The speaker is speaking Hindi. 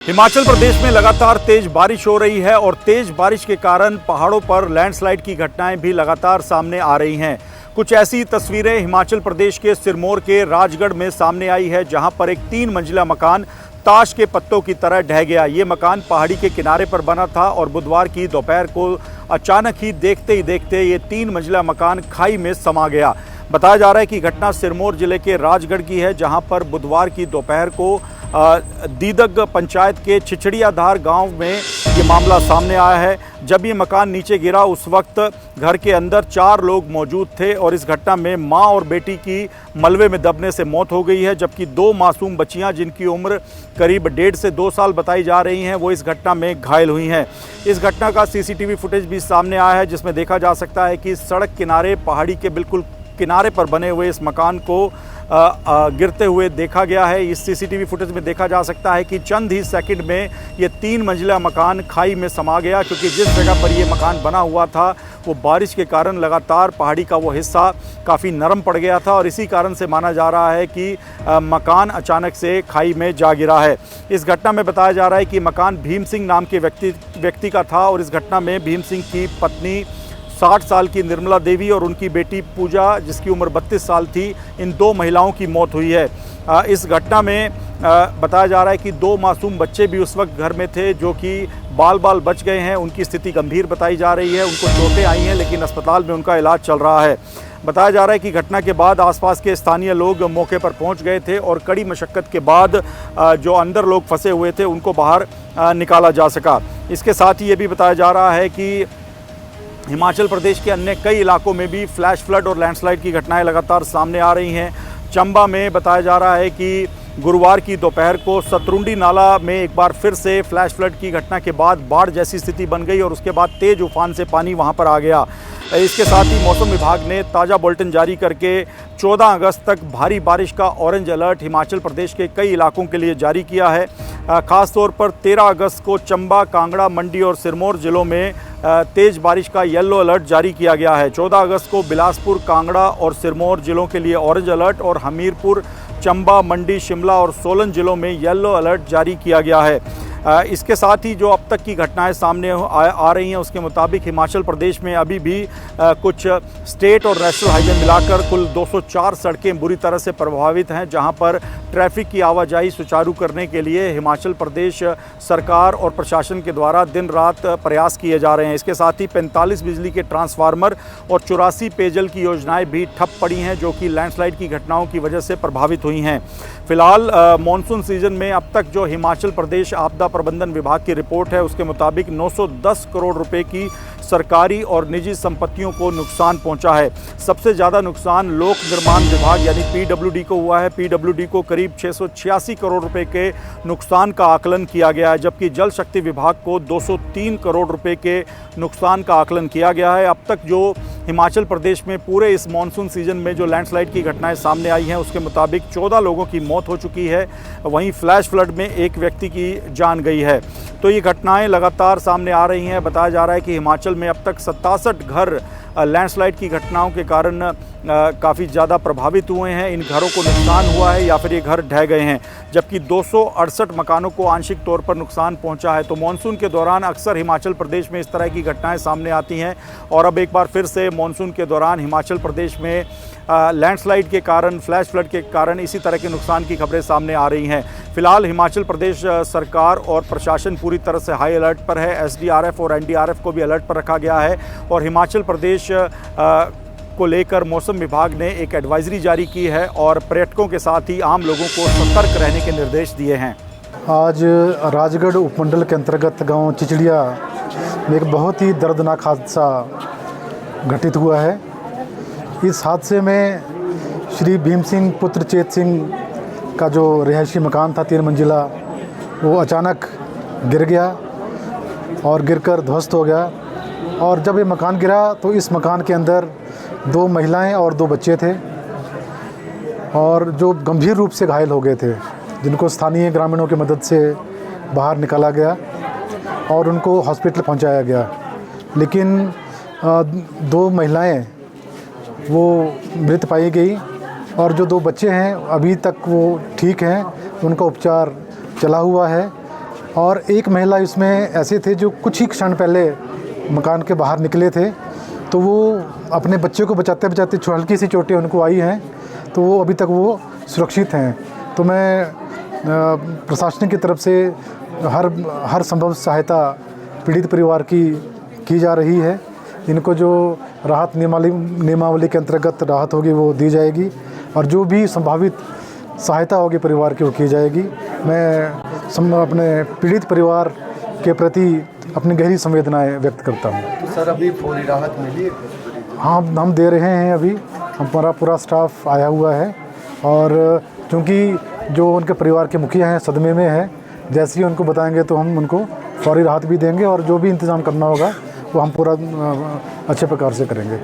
हिमाचल प्रदेश में लगातार तेज बारिश हो रही है और तेज बारिश के कारण पहाड़ों पर लैंडस्लाइड की घटनाएं भी लगातार सामने आ रही हैं। कुछ ऐसी तस्वीरें हिमाचल प्रदेश के सिरमौर के राजगढ़ में सामने आई है, जहां पर एक 3 मंजिला मकान ताश के पत्तों की तरह ढह गया। ये मकान पहाड़ी के किनारे पर बना था और बुधवार की दोपहर को अचानक ही देखते ये 3 मंजिला मकान खाई में समा गया। बताया जा रहा है कि घटना सिरमौर जिले के राजगढ़ की है, जहां पर बुधवार की दोपहर को दीदग पंचायत के छिछड़ियाधार गांव में ये मामला सामने आया है। जब ये मकान नीचे गिरा उस वक्त घर के अंदर 4 लोग मौजूद थे और इस घटना में मां और बेटी की मलबे में दबने से मौत हो गई है, जबकि 2 मासूम बच्चियां जिनकी उम्र करीब 1.5 से 2 साल बताई जा रही हैं, वो इस घटना में घायल हुई हैं। इस घटना का सीसीटीवी फुटेज भी सामने आया है, जिसमें देखा जा सकता है कि सड़क किनारे पहाड़ी के बिल्कुल किनारे पर बने हुए इस मकान को गिरते हुए देखा गया है। इस सीसीटीवी फुटेज में देखा जा सकता है कि चंद ही सेकंड में ये 3 मंजिला मकान खाई में समा गया, क्योंकि जिस जगह पर ये मकान बना हुआ था वो बारिश के कारण लगातार पहाड़ी का वो हिस्सा काफ़ी नरम पड़ गया था और इसी कारण से माना जा रहा है कि मकान अचानक से खाई में जा गिरा है। इस घटना में बताया जा रहा है कि मकान भीम सिंह नाम के व्यक्ति का था और इस घटना में भीम सिंह की पत्नी 60 साल की निर्मला देवी और उनकी बेटी पूजा, जिसकी उम्र 32 साल थी, इन 2 महिलाओं की मौत हुई है। इस घटना में बताया जा रहा है कि 2 मासूम बच्चे भी उस वक्त घर में थे, जो कि बाल बच गए हैं। उनकी स्थिति गंभीर बताई जा रही है, उनको चोटें आई हैं, लेकिन अस्पताल में उनका इलाज चल रहा है। बताया जा रहा है कि घटना के बाद आसपास के स्थानीय लोग मौके पर पहुंच गए थे और कड़ी मशक्कत के बाद जो अंदर लोग फंसे हुए थे उनको बाहर निकाला जा सका। इसके साथ ही ये भी बताया जा रहा है कि हिमाचल प्रदेश के अन्य कई इलाकों में भी फ्लैश फ्लड और लैंडस्लाइड की घटनाएं लगातार सामने आ रही हैं। चंबा में बताया जा रहा है कि गुरुवार की दोपहर को सतरुंडी नाला में एक बार फिर से फ्लैश फ्लड की घटना के बाद बाढ़ जैसी स्थिति बन गई और उसके बाद तेज उफान से पानी वहां पर आ गया। इसके साथ ही मौसम विभाग ने ताज़ा बुलेटिन जारी करके 14 अगस्त तक भारी बारिश का ऑरेंज अलर्ट हिमाचल प्रदेश के कई इलाकों के लिए जारी किया है। ख़ास तौर पर 13 अगस्त को चंबा, कांगड़ा, मंडी और सिरमौर जिलों में तेज़ बारिश का येलो अलर्ट जारी किया गया है। 14 अगस्त को बिलासपुर, कांगड़ा और सिरमौर जिलों के लिए ऑरेंज अलर्ट और हमीरपुर, चंबा, मंडी, शिमला और सोलन जिलों में येलो अलर्ट जारी किया गया है। इसके साथ ही जो अब तक की घटनाएं सामने आ रही हैं, उसके मुताबिक हिमाचल प्रदेश में अभी भी कुछ स्टेट और नेशनल हाईवे मिलाकर कुल 204 सड़कें बुरी तरह से प्रभावित हैं, जहां पर ट्रैफिक की आवाजाही सुचारू करने के लिए हिमाचल प्रदेश सरकार और प्रशासन के द्वारा दिन रात प्रयास किए जा रहे हैं। इसके साथ ही 45 बिजली के ट्रांसफार्मर और 84 पेयजल की योजनाएं भी ठप पड़ी हैं, जो कि लैंडस्लाइड की घटनाओं की वजह से प्रभावित हुई हैं। फिलहाल मॉनसून सीजन में अब तक जो हिमाचल प्रदेश आपदा प्रबंधन विभाग की रिपोर्ट है, उसके मुताबिक 910 करोड़ रुपए की सरकारी और निजी संपत्तियों को नुकसान पहुंचा है। सबसे ज़्यादा नुकसान लोक निर्माण विभाग यानी पीडब्ल्यूडी को हुआ है। पीडब्ल्यूडी को करीब 686 करोड़ रुपए के नुकसान का आकलन किया गया है, जबकि जल शक्ति विभाग को 203 करोड़ रुपए के नुकसान का आकलन किया गया है। अब तक जो हिमाचल प्रदेश में पूरे इस मानसून सीजन में जो लैंडस्लाइड की घटनाएं सामने आई हैं, उसके मुताबिक 14 लोगों की मौत हो चुकी है। वहीं फ्लैश फ्लड में एक व्यक्ति की जान गई है। तो ये घटनाएं लगातार सामने आ रही हैं। बताया जा रहा है कि हिमाचल में अब तक 67 घर लैंडस्लाइड की घटनाओं के कारण काफ़ी ज़्यादा प्रभावित हुए हैं। इन घरों को नुकसान हुआ है या फिर ये घर ढह गए हैं, जबकि 268 मकानों को आंशिक तौर पर नुकसान पहुंचा है। तो मानसून के दौरान अक्सर हिमाचल प्रदेश में इस तरह की घटनाएं सामने आती हैं और अब एक बार फिर से मानसून के दौरान हिमाचल प्रदेश में लैंडस्लाइड के कारण, फ्लैश फ्लड के कारण इसी तरह के नुकसान की खबरें सामने आ रही हैं। फिलहाल हिमाचल प्रदेश सरकार और प्रशासन पूरी तरह से हाई अलर्ट पर है। एसडीआरएफ और एनडीआरएफ को भी अलर्ट पर रखा गया है और हिमाचल प्रदेश को लेकर मौसम विभाग ने एक एडवाइजरी जारी की है और पर्यटकों के साथ ही आम लोगों को सतर्क रहने के निर्देश दिए हैं। आज राजगढ़ उपमंडल के अंतर्गत गांव चिचड़िया में एक बहुत ही दर्दनाक हादसा घटित हुआ है। इस हादसे में श्री भीम सिंह पुत्र चेत सिंह का जो रिहायशी मकान था 3 मंजिला, वो अचानक गिर गया और गिरकर ध्वस्त हो गया। और जब ये मकान गिरा तो इस मकान के अंदर 2 महिलाएं और 2 बच्चे थे और जो गंभीर रूप से घायल हो गए थे, जिनको स्थानीय ग्रामीणों की मदद से बाहर निकाला गया और उनको हॉस्पिटल पहुंचाया गया। लेकिन 2 महिलाएं वो मृत पाई गई और जो 2 बच्चे हैं अभी तक वो ठीक हैं, उनका उपचार चला हुआ है। और एक महिला इसमें ऐसे थे जो कुछ ही क्षण पहले मकान के बाहर निकले थे, तो वो अपने बच्चे को बचाते बचाते हल्की सी चोटें उनको आई हैं, तो वो अभी तक वो सुरक्षित हैं। तो मैं प्रशासन की तरफ से हर संभव सहायता पीड़ित परिवार की जा रही है। इनको जो राहत नियमावली के अंतर्गत राहत होगी वो दी जाएगी, और जो भी संभावित सहायता होगी परिवार की वो की जाएगी। मैं अपने पीड़ित परिवार के प्रति अपनी गहरी संवेदनाएं व्यक्त करता हूं। तो सर अभी फौरी राहत मिली है? हाँ, हम दे रहे हैं। अभी हमारा पूरा स्टाफ आया हुआ है, और क्योंकि जो उनके परिवार के मुखिया हैं सदमे में है, जैसे ही उनको बताएंगे तो हम उनको फौरी राहत भी देंगे, और जो भी इंतज़ाम करना होगा वो हम पूरा अच्छे प्रकार से करेंगे।